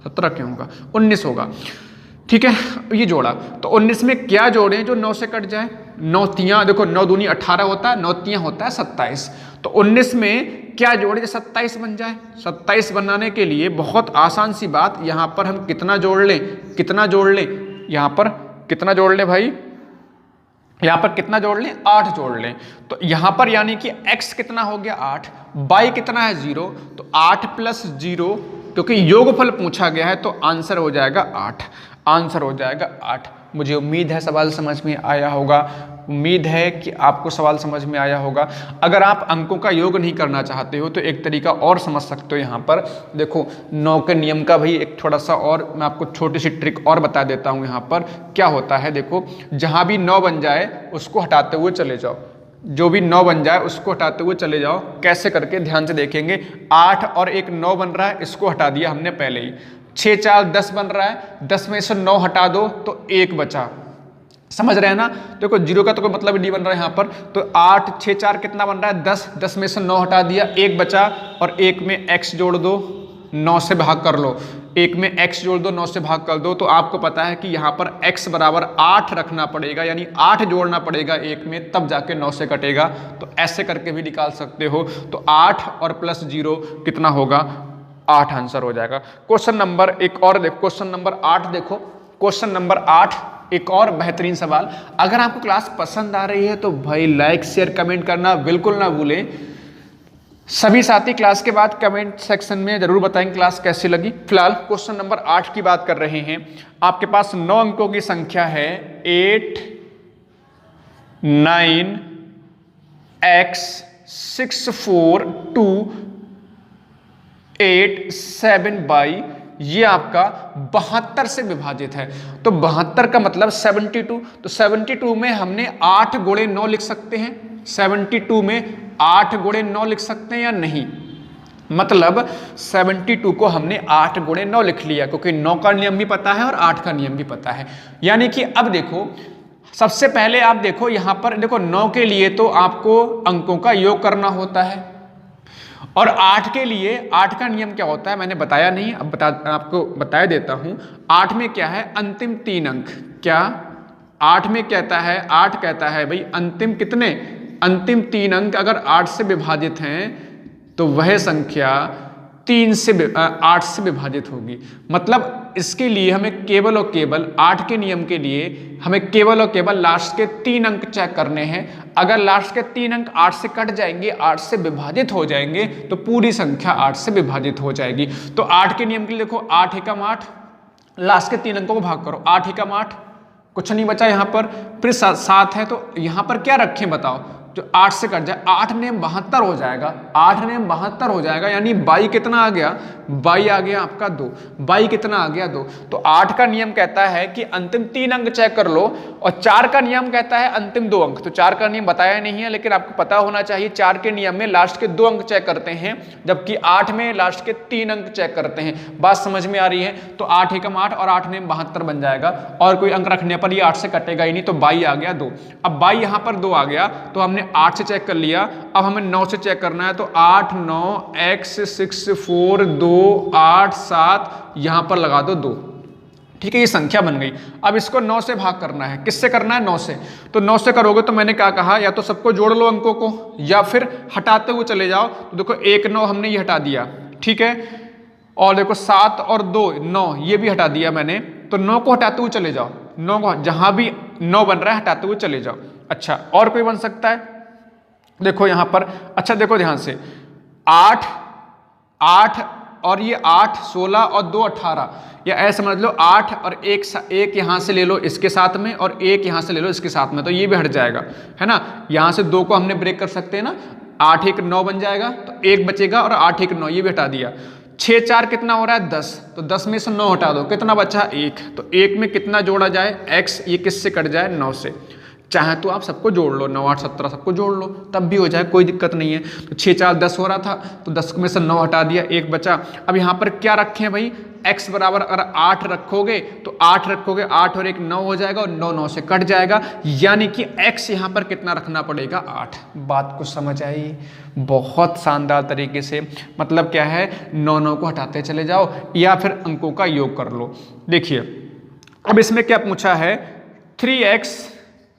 17 क्यों होगा, 19 होगा। ठीक है, ये जोड़ा, तो 19 में क्या जोड़ें जो 9 से कट जाए, 9 तियां, देखो 9 दूनी 18 होता है, 9 तियां होता है 27, तो 19 में क्या जोड़े जो 27 बन जाए। 27 बनाने के लिए बहुत आसान सी बात, यहां पर हम कितना जोड़ लें, कितना जोड़ लें, यहां पर कितना जोड़ लें भाई, यहां पर कितना जोड़ लें, 8 जोड़ लें। तो यहां पर यानी कि x कितना हो गया 8, y कितना है 0, तो 8 प्लस 0, क्योंकि योगफल पूछा गया है तो आंसर हो जाएगा 8, आंसर हो जाएगा 8। मुझे उम्मीद है सवाल समझ में आया होगा, उम्मीद है कि आपको सवाल समझ में आया होगा। अगर आप अंकों का योग नहीं करना चाहते हो तो एक तरीका और समझ सकते हो। यहाँ पर देखो 9 के नियम का भाई एक थोड़ा सा और मैं आपको छोटी सी ट्रिक और बता देता हूँ। यहाँ पर क्या होता है, देखो जहाँ भी 9 बन जाए उसको हटाते हुए चले जाओ, जो भी 9 बन जाए उसको हटाते हुए चले जाओ। कैसे करके ध्यान से देखेंगे, 8 और 1 9 बन रहा है, इसको हटा दिया हमने पहले ही। 6 4 10 बन रहा है, 10 में से 9 हटा दो तो 1 बचा, समझ रहे हैं ना। देखो 0 का तो कोई मतलब नहीं बन रहा है यहाँ पर, तो 8 6 4 कितना बन रहा है 10, 10 में से 9 हटा दिया, 1 बचा, और 1 में x जोड़ दो, 9 से भाग कर लो, 1 में x जोड़ दो, 9 से भाग कर दो। तो आपको पता है कि यहाँ पर x बराबर 8 रखना पड़ेगा, यानी 8 जोड़ना पड़ेगा 1 में, तब जाके 9 से कटेगा। तो ऐसे करके भी निकाल सकते हो। तो 8 और प्लस 0 कितना होगा, 8 आंसर हो जाएगा। क्वेश्चन नंबर एक और देखो, क्वेश्चन नंबर 8 देखो, क्वेश्चन नंबर 8 एक और बेहतरीन सवाल। अगर आपको क्लास पसंद आ रही है तो भाई लाइक शेयर कमेंट करना बिल्कुल ना भूलें। सभी साथी क्लास के बाद कमेंट सेक्शन में जरूर बताएंगे क्लास कैसी लगी। फिलहाल क्वेश्चन नंबर 8 की बात कर रहे हैं। आपके पास 9 अंकों की संख्या है 8 9 x 6 4 2 8 7 बाई, ये आपका 72 से विभाजित है। तो 72 का मतलब 72, तो 72 में हमने 8 गुणे 9 लिख सकते हैं, 72 में 8 गुणे 9 लिख सकते हैं या नहीं। मतलब 72 को हमने 8 गुणे 9 लिख लिया, क्योंकि 9 का नियम भी पता है और 8 का नियम भी पता है। यानी कि अब देखो सबसे पहले आप देखो यहाँ पर देखो 9 के लिए तो आपको अंकों का योग करना होता है, और 8 के लिए 8 का नियम क्या होता है मैंने बताया नहीं, अब आपको बता देता हूं। 8 में क्या है, अंतिम 3 अंक। क्या 8 में कहता है, 8 कहता है भाई अंतिम कितने, अंतिम 3 अंक अगर 8 से विभाजित हैं तो वह संख्या 8 से विभाजित होगी। मतलब इसके लिए हमें केवल और केवल 8 के नियम के लिए हमें केवल और केवल लास्ट के 3 अंक चेक करने हैं। अगर लास्ट के 3 अंक 8 से कट जाएंगे, 8 से विभाजित हो जाएंगे, तो पूरी संख्या 8 से विभाजित हो जाएगी। तो 8 के नियम के लिए देखो 8 एकम 8, लास्ट के 3 अंकों को भाग करो, 8 एकम 8, कुछ नहीं बचा यहाँ पर। फिर 7 है तो यहाँ पर क्या रखें बताओ, जो 8 से कट जाए, 8 ने 72 हो जाएगा, 8 ने 72 हो जाएगा, यानी 22 कितना आ गया, 22 आ गया आपका 2, 22 कितना आ गया 2। तो 8 का नियम कहता है कि अंतिम 3 अंक चेक कर लो, और 4 का नियम कहता है अंतिम 2 अंक। तो 4 का नियम बताया नहीं है, लेकिन आपको पता होना चाहिए 4 के नियम में लास्ट के 2 अंक चेक करते हैं, जबकि 8 में लास्ट के 3 अंक चेक करते हैं। बात समझ में आ रही है? तो 8 एकम 8 और 8 ने 72 बन जाएगा, और कोई अंक रखने पर ये 8 से कटेगा ही नहीं, तो 22 आ गया 2। अब 22 यहाँ पर 2 आ गया, तो हमने 8 से चेक कर लिया, अब हमें 9 से चेक करना है। तो 8 9 x 6 4 2 8 7, यहां पर लगा दो 2। ठीक है, ये संख्या बन गई। अब इसको 9 से भाग करना है। किससे करना है? 9 से। तो 9 से करोगे तो मैंने क्या कहा, या तो सबको जोड़ लो अंकों को, या फिर हटाते हुए चले जाओ। तो देखो 1 9 हमने ये हटा दिया, ठीक है, और देखो 7 और 2 9, ये भी हटा दिया मैंने। तो 9 को हटाते हुए चले जाओ, 9 को जहां भी 9 बन रहा है हटाते हुए चले जाओ। अच्छा, और कोई बन सकता है? देखो यहां पर, अच्छा देखो ध्यान से, 8 8 और ये 8 16 और 2 18, या ऐसे समझ लो 8 और 1 यहां से ले लो इसके साथ में, और 1 यहां से ले लो इसके साथ में, तो ये भी हट जाएगा, है ना। यहां से 2 को हमने ब्रेक कर सकते हैं ना, 8 1 9 बन जाएगा, तो 1 बचेगा, और 8 1 9 ये भी हटा दिया। 6 4 कितना हो रहा है? 10, तो 10 में से 9 हटा दो, कितना बचा? 1। तो 1 में कितना जोड़ा जाए? x, ये किससे कट जाए? 9 से। चाहे तो आप सबको जोड़ लो, 9 8 17 सबको जोड़ लो, तब भी हो जाए, कोई दिक्कत नहीं है। तो 6 4 10 हो रहा था, तो 10 में से 9 हटा दिया, 1 बचा। अब यहाँ पर क्या रखें भाई? x बराबर अगर 8 रखोगे तो 8 रखोगे, 8 और 1 9 हो जाएगा, और 9 9 से कट जाएगा, यानी कि x यहाँ पर कितना रखना पड़ेगा? 8। बात को समझ आई? बहुत शानदार तरीके से। मतलब क्या है, 9 9 को हटाते चले जाओ, या फिर अंकों का योग कर लो। देखिए अब इसमें क्या पूछा है,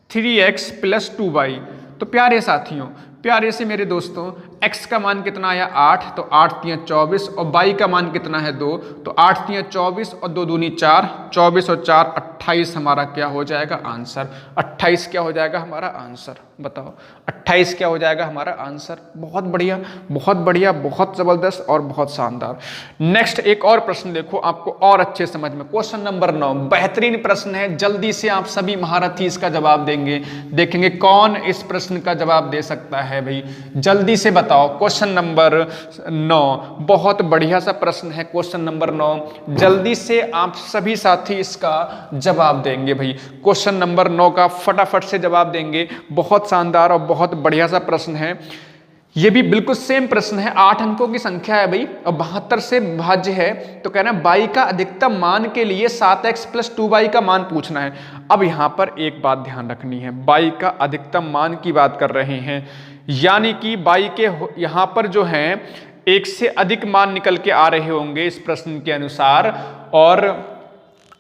3x प्लस 2y। तो प्यारे साथियों, प्यारे से मेरे दोस्तों, x का मान कितना आया? 8, तो 8 3 24, और y का मान कितना है? 2, तो 8 3 24 और 2 दूनी 4, 24 और 4 28 हमारा क्या हो जाएगा? आंसर। 28 क्या हो जाएगा हमारा आंसर? बताओ 28 क्या हो जाएगा हमारा आंसर? बहुत बढ़िया, बहुत बढ़िया, बहुत जबरदस्त और बहुत शानदार। नेक्स्ट एक और प्रश्न देखो, आपको और अच्छे समझ में। क्वेश्चन नंबर 9 बेहतरीन प्रश्न है, जल्दी से आप सभी महारथी इसका जवाब देंगे। देखेंगे कौन इस प्रश्न का जवाब दे सकता है भाई, जल्दी से बताओ। क्वेश्चन नंबर 9 बहुत बढ़िया सा प्रश्न है, क्वेश्चन नंबर 9 जल्दी से आप सभी साथी इसका जवाब देंगे भाई। क्वेश्चन नंबर 9 का फटाफट से जवाब देंगे। बहुत शानदार और बहुत बढ़िया सा प्रश्न है। ये भी बिल्कुल सेम प्रश्न है, 8 अंकों की संख्या है भाई, और 72 से भाज्य है। तो कहना है y का अधिकतम मान के लिए 7x प्लस 2y का मान पूछना है। अब यहां पर एक बात ध्यान रखनी है, y का अधिकतम मान की बात कर रहे हैं, यानी कि y के यहां पर जो है 1 से अधिक मान निकल के आ रहे होंगे इस प्रश्न के अनुसार, और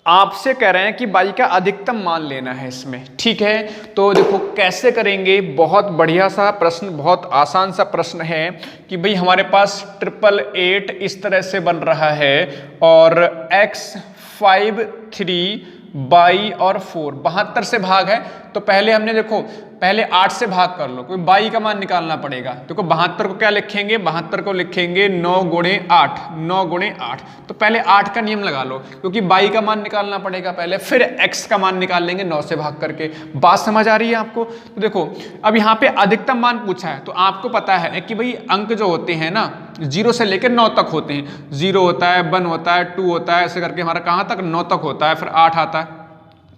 आपसे कह रहे हैं कि y का अधिकतम मान लेना है इसमें। ठीक है, तो देखो कैसे करेंगे। बहुत बढ़िया सा प्रश्न, बहुत आसान सा प्रश्न है कि भाई हमारे पास 888 इस तरह से बन रहा है, और x 5 3 y और 4 72 से भाग है। तो पहले हमने देखो पहले 8 से भाग कर लो, कोई y का मान निकालना पड़ेगा। देखो 72 को क्या लिखेंगे? 72 को लिखेंगे 9 गुणे 8, 9 गुणे 8। तो पहले 8 का नियम लगा लो, क्योंकि y का मान निकालना पड़ेगा पहले, फिर x का मान निकाल लेंगे 9 से भाग करके। बात समझ आ रही है आपको? तो देखो अब यहाँ पे अधिकतम मान पूछा है, तो आपको पता है कि भाई अंक जो होते हैं ना 0 से लेकर 9 तक होते हैं। 0 होता है, 1 होता है, 2 होता है, ऐसे करके हमारा कहाँ तक? 9 तक होता है, फिर 8 आता है।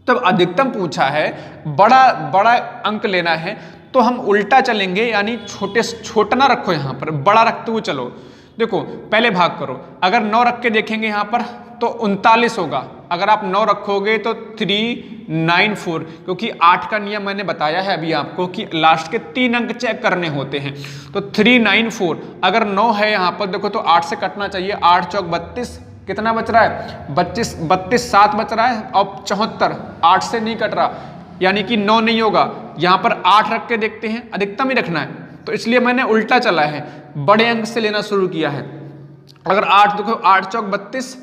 तब अधिकतम पूछा है, बड़ा बड़ा अंक लेना है, तो हम उल्टा चलेंगे, यानी छोटा ना रखो, यहाँ पर बड़ा रखते हुए चलो। देखो पहले भाग करो, अगर 9 रख के देखेंगे यहाँ पर तो 39 होगा। अगर आप 9 रखोगे तो 394, क्योंकि 8 का नियम मैंने बताया है अभी आपको कि लास्ट के 3 अंक चेक करने होते हैं। तो 394 अगर 9 है यहाँ पर, देखो तो 8 से कटना चाहिए, 8 चौक 32, कितना बच रहा है? 32 7 बच रहा है, और 74 8 से नहीं कट रहा, यानी कि 9 नहीं होगा। यहाँ पर 8 रख के देखते हैं, अधिकतम ही रखना है, तो इसलिए मैंने उल्टा चला है, बड़े अंक से लेना शुरू किया है। अगर 8 देखो 8 चौक 32,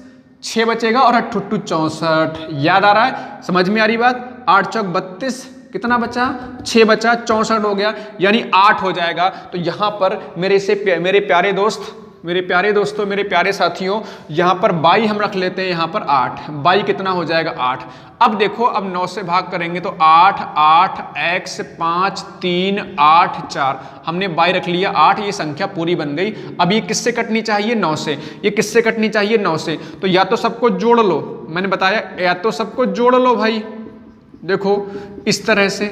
6 बचेगा और 8 टू 64। याद आ रहा है, समझ में आ रही बात? 8 चौक 32, कितना बचा? 6 बचा, 64 हो गया, यानी 8 हो जाएगा। तो यहाँ पर मेरे प्यारे दोस्त, मेरे प्यारे दोस्तों, मेरे प्यारे साथियों, यहाँ पर बाई हम रख लेते हैं, यहाँ पर 8, बाई कितना हो जाएगा? 8। अब देखो, अब 9 से भाग करेंगे तो 8, 8 x 5 3 8 4, हमने बाई रख लिया 8, ये संख्या पूरी बन गई। अब ये किससे कटनी चाहिए? 9 से। ये किससे कटनी चाहिए? 9 से। तो या तो सबको जोड़ लो, मैंने बताया या तो सबको जोड़ लो भाई, देखो इस तरह से,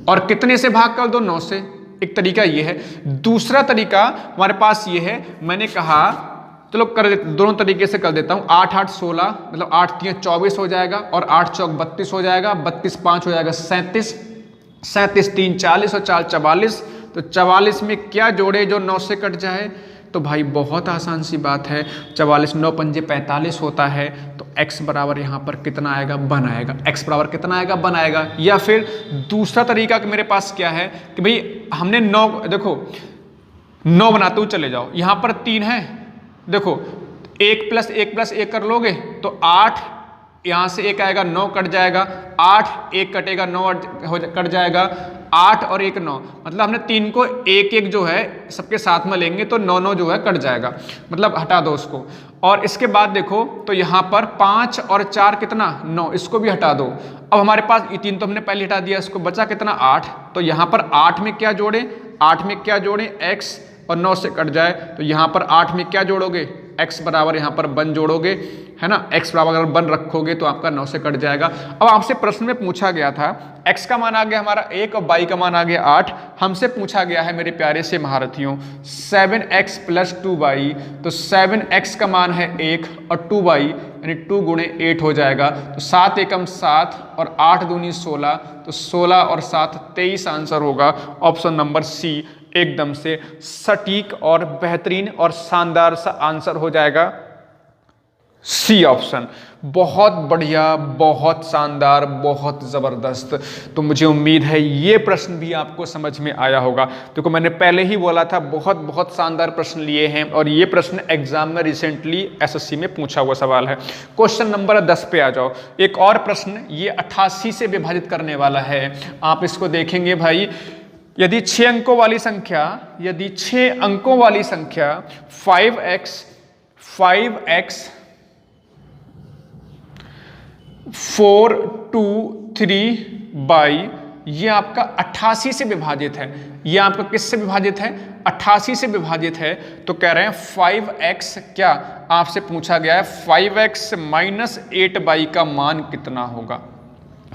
और कितने से भाग कर दो? 9 से। एक तरीका ये है। दूसरा तरीका हमारे पास ये है, मैंने कहा चलो कर देते, दोनों तरीके से कर देता हूं। 8 8 16, मतलब 8 3 24 हो जाएगा, और 8 चौक 32 हो जाएगा, 32 5 हो जाएगा 37, 37 3 40 और 4 44। तो 44 में क्या जोड़े जो 9 से कट जाए? तो भाई बहुत आसान सी बात है, 44 9 पंजे 45 होता है। तो x बराबर यहाँ पर कितना आएगा? 1 आएगा। x बराबर कितना आएगा? 1 आएगा। या फिर दूसरा तरीका कि मेरे पास क्या है कि भाई हमने 9, देखो 9 बनाते हुए चले जाओ, यहाँ पर 3 है, देखो 1 + 1 + 1 कर लोगे तो 8, यहाँ से 1 आएगा, 9 कट जाएगा, 8 1 कटेगा, 9 कट जाएगा, 8 और 1 9, मतलब हमने 3 को 1 1 जो है सबके साथ में लेंगे तो 9 9 जो है कट जाएगा, मतलब हटा दो उसको। और इसके बाद देखो तो यहाँ पर 5 और 4 कितना? 9, इसको भी हटा दो। अब हमारे पास ये 3 तो हमने पहले हटा दिया, इसको बचा कितना? 8। तो यहाँ पर 8 में क्या जोड़े? 8 में क्या जोड़े? x, और 9 से कट जाए तो यहाँ पर 8 में क्या जोड़ोगे? x बराबर यहाँ पर 1 जोड़ोगे, है ना? x बराबर अगर 1 रखोगे तो आपका 9 से कट जाएगा। अब आपसे प्रश्न में पूछा गया था, x का मान आ गया हमारा 1 और y का मान आ गया 8। हमसे पूछा गया है मेरे प्यारे से महारथियों 7x + 2y, तो 7x का मान है 1 और 2y यानी 2 × 8 हो जाएगा। तो 7 एकम 7 और 8 दूनी 16, तो 16 और 7 23 आंसर होगा। ऑप्शन नंबर सी एकदम से सटीक और बेहतरीन और शानदार सा आंसर हो जाएगा, सी ऑप्शन। बहुत बढ़िया, बहुत शानदार, बहुत ज़बरदस्त। तो मुझे उम्मीद है ये प्रश्न भी आपको समझ में आया होगा। देखो मैंने पहले ही बोला था बहुत बहुत शानदार प्रश्न लिए हैं, और ये प्रश्न एग्जाम में रिसेंटली एसएससी में पूछा हुआ सवाल है। क्वेश्चन नंबर 10 पे आ जाओ। एक और प्रश्न, ये 88 से विभाजित करने वाला है। आप इसको देखेंगे भाई, यदि 6 अंकों वाली संख्या, यदि 6 अंकों वाली संख्या 5x 4 2 3 बाई, ये आपका 88 से विभाजित है। ये आपका किससे विभाजित है? 88 से विभाजित है। तो कह रहे हैं 5x, क्या आपसे पूछा गया है 5x - 8y का मान कितना होगा?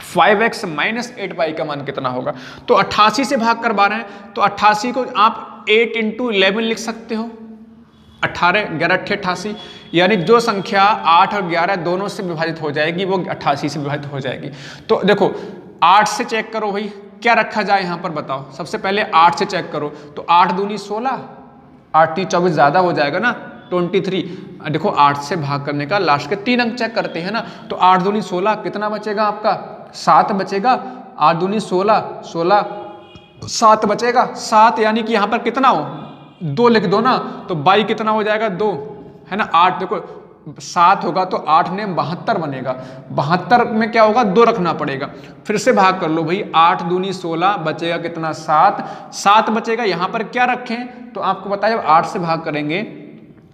5x - 8y का मान कितना होगा? तो 88 से भाग करवा रहे हैं, तो 88 को आप 8 × 11 लिख सकते हो। 18 11 88, यानी जो संख्या 8 और 11 दोनों से विभाजित हो जाएगी वो 88 से विभाजित हो जाएगी। तो देखो 8 से चेक करो भाई, क्या रखा जाए यहाँ पर बताओ। सबसे पहले 8 से चेक करो, तो 8 दूनी 16, 8 3 24 ज़्यादा हो जाएगा ना, 23। देखो 8 से भाग करने का लास्ट के 3 अंक चेक करते हैं ना, तो 8 दूनी 16, कितना बचेगा आपका? 7 बचेगा। 8 दूनी 16, 16 7 बचेगा, 7, यानी कि यहाँ पर कितना हो? 2 लिख दो ना, तो बाई कितना हो जाएगा? 2, है ना। 8 देखो 7 होगा तो 8 ने 72 बनेगा। 72 में क्या होगा? 2 रखना पड़ेगा। फिर से भाग कर लो भाई, 8 दूनी 16, बचेगा कितना? 7, 7 बचेगा। यहाँ पर क्या रखें? तो आपको बताया जब 8 से भाग करेंगे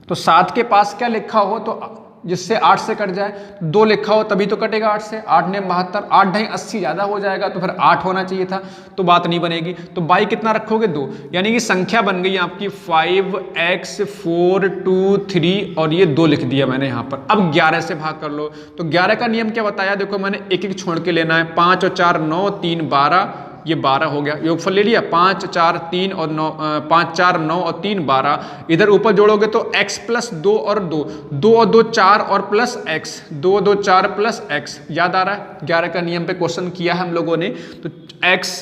तो 7 के पास क्या लिखा हो तो जिससे 8 से कट जाए, 2 लिखा हो तभी तो कटेगा 8 से। 8 ने 72, 8 ढाई 80 ज़्यादा हो जाएगा, तो फिर 8 होना चाहिए था, तो बात नहीं बनेगी। तो बाई कितना रखोगे? 2, यानी कि संख्या बन गई आपकी 5x 4 2 3, और ये 2 लिख दिया मैंने यहाँ पर। अब 11 से भाग कर लो, तो 11 का नियम क्या बताया? देखो मैंने एक एक छोड़ के लेना है। 5 और 4 9, 3 12, ये 12 हो गया। योगफल ले लिया, 5 4 3 और 9, 5 4 9 और 3 12। इधर ऊपर जोड़ोगे तो x + 2 और 2, 2 और 2 4 और प्लस x, 2 2 4 प्लस x। याद आ रहा है? 11 का नियम पे क्वेश्चन किया है हम लोगों ने। तो x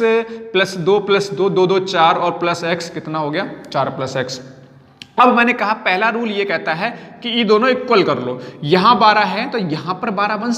+ 2 + 2 2 2 4 और प्लस x कितना हो गया? 4 + x। अब मैंने कहा पहला रूल ये कहता है कि ये दोनों इक्वल कर लो। यहां 12 है तो यहां पर 12 बन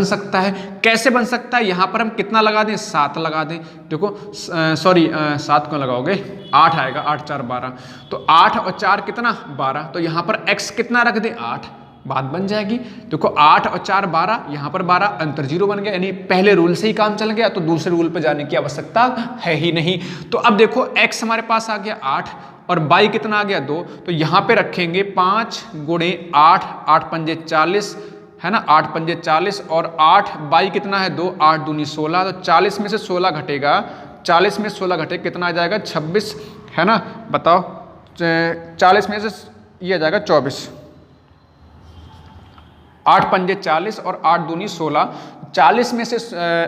सकता है। कैसे बन सकता है? यहां पर हम कितना लगा दें? 7 लगा दें। देखो सॉरी 7 क्यों लगाओगे, 8 आएगा, 8 4 12, तो 8 और 4 कितना? 12। तो यहां पर x कितना रख दे? 8, बात बन जाएगी। देखो 8 और 4 12, यहां पर 12, अंतर 0 बन गया, यानी पहले रूल से ही काम चल गया, तो दूसरे रूल पर जाने की आवश्यकता है ही नहीं। तो अब देखो x हमारे पास आ गया 8 और y कितना आ गया? 2। तो यहां पे रखेंगे 5 गुणे 8, 8 पंजे 40 है ना, 8 पंजे 40 और 8 y कितना है? 2, 8 दूनी 16, तो 40 में से 16 घटेगा, 40 में 16 घटे कितना आ जाएगा? 26 है ना, बताओ 40 में से ये आ जाएगा 24, 8 पंजे 40 और 8 दूनी 16, 40 में से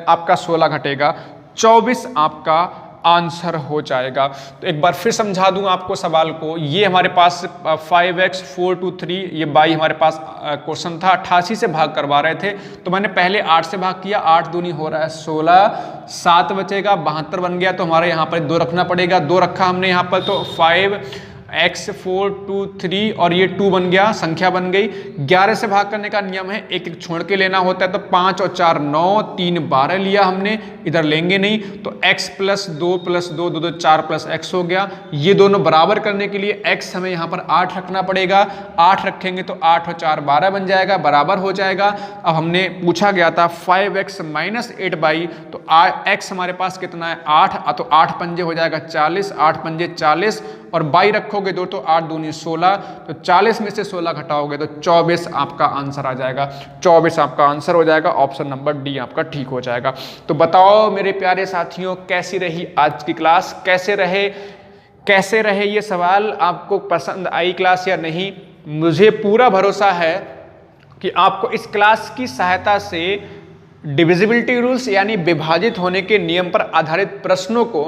आपका 16 घटेगा, 24 आपका आंसर हो जाएगा। तो एक बार फिर समझा दूं आपको सवाल को। ये हमारे पास 5x 423 ये बाई हमारे पास क्वेश्चन था, 88 से भाग करवा रहे थे, तो मैंने पहले 8 से भाग किया, 8 दूनी हो रहा है 16, 7 बचेगा, 72 बन गया, तो हमारे यहाँ पर 2 रखना पड़ेगा, 2 रखा हमने यहाँ पर, तो 5x 423 और ये 2 बन गया, संख्या बन गई। 11 से भाग करने का नियम है, एक एक छोड़ के लेना होता है, तो 5 और 4 9, 3 12 लिया हमने, इधर लेंगे नहीं, तो x plus 2 plus 2 2 2 4 plus x हो गया। ये दोनों बराबर करने के लिए x हमें यहाँ पर 8 रखना पड़ेगा, 8 रखेंगे तो 8 और 4 12 बन जाएगा, बराबर हो जाएगा। अब हमने पूछा गया था 5x माइनस 8y, तो x हमारे पास कितना है? 8, तो 8 पंजे हो जाएगा 40, 8 पंजे 40 और y रखोगे 2, तो 8 दूनी 16, तो 40 में से 16 घटाओगे तो 24 आपका आंसर आ जाएगा, 24 आपका आंसर हो जाएगा। ऑप्शन नंबर डी आपका ठीक हो जाएगा। तो बताओ मेरे प्यारे साथियों, कैसी रही आज की क्लास? कैसे रहे ये सवाल? आपको पसंद आई क्लास या नहीं? मुझे पूरा भरोसा है कि आपको इस क्लास की सहायता से डिविजिबिलिटी रूल्स यानी विभाजित होने के नियम पर आधारित प्रश्नों को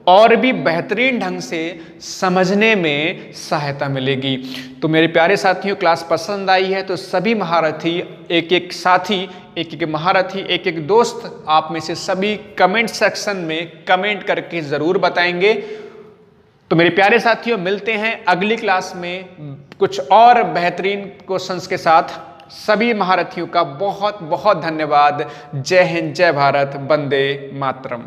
और भी बेहतरीन ढंग से समझने में सहायता मिलेगी। तो मेरे प्यारे साथियों, क्लास पसंद आई है तो सभी महारथी, एक एक साथी, एक एक महारथी, एक एक दोस्त, आप में से सभी कमेंट सेक्शन में कमेंट करके ज़रूर बताएंगे। तो मेरे प्यारे साथियों, मिलते हैं अगली क्लास में कुछ और बेहतरीन क्वेश्चंस के साथ। सभी महारथियों का बहुत बहुत धन्यवाद। जय हिंद, जय भारत, वंदे मातरम।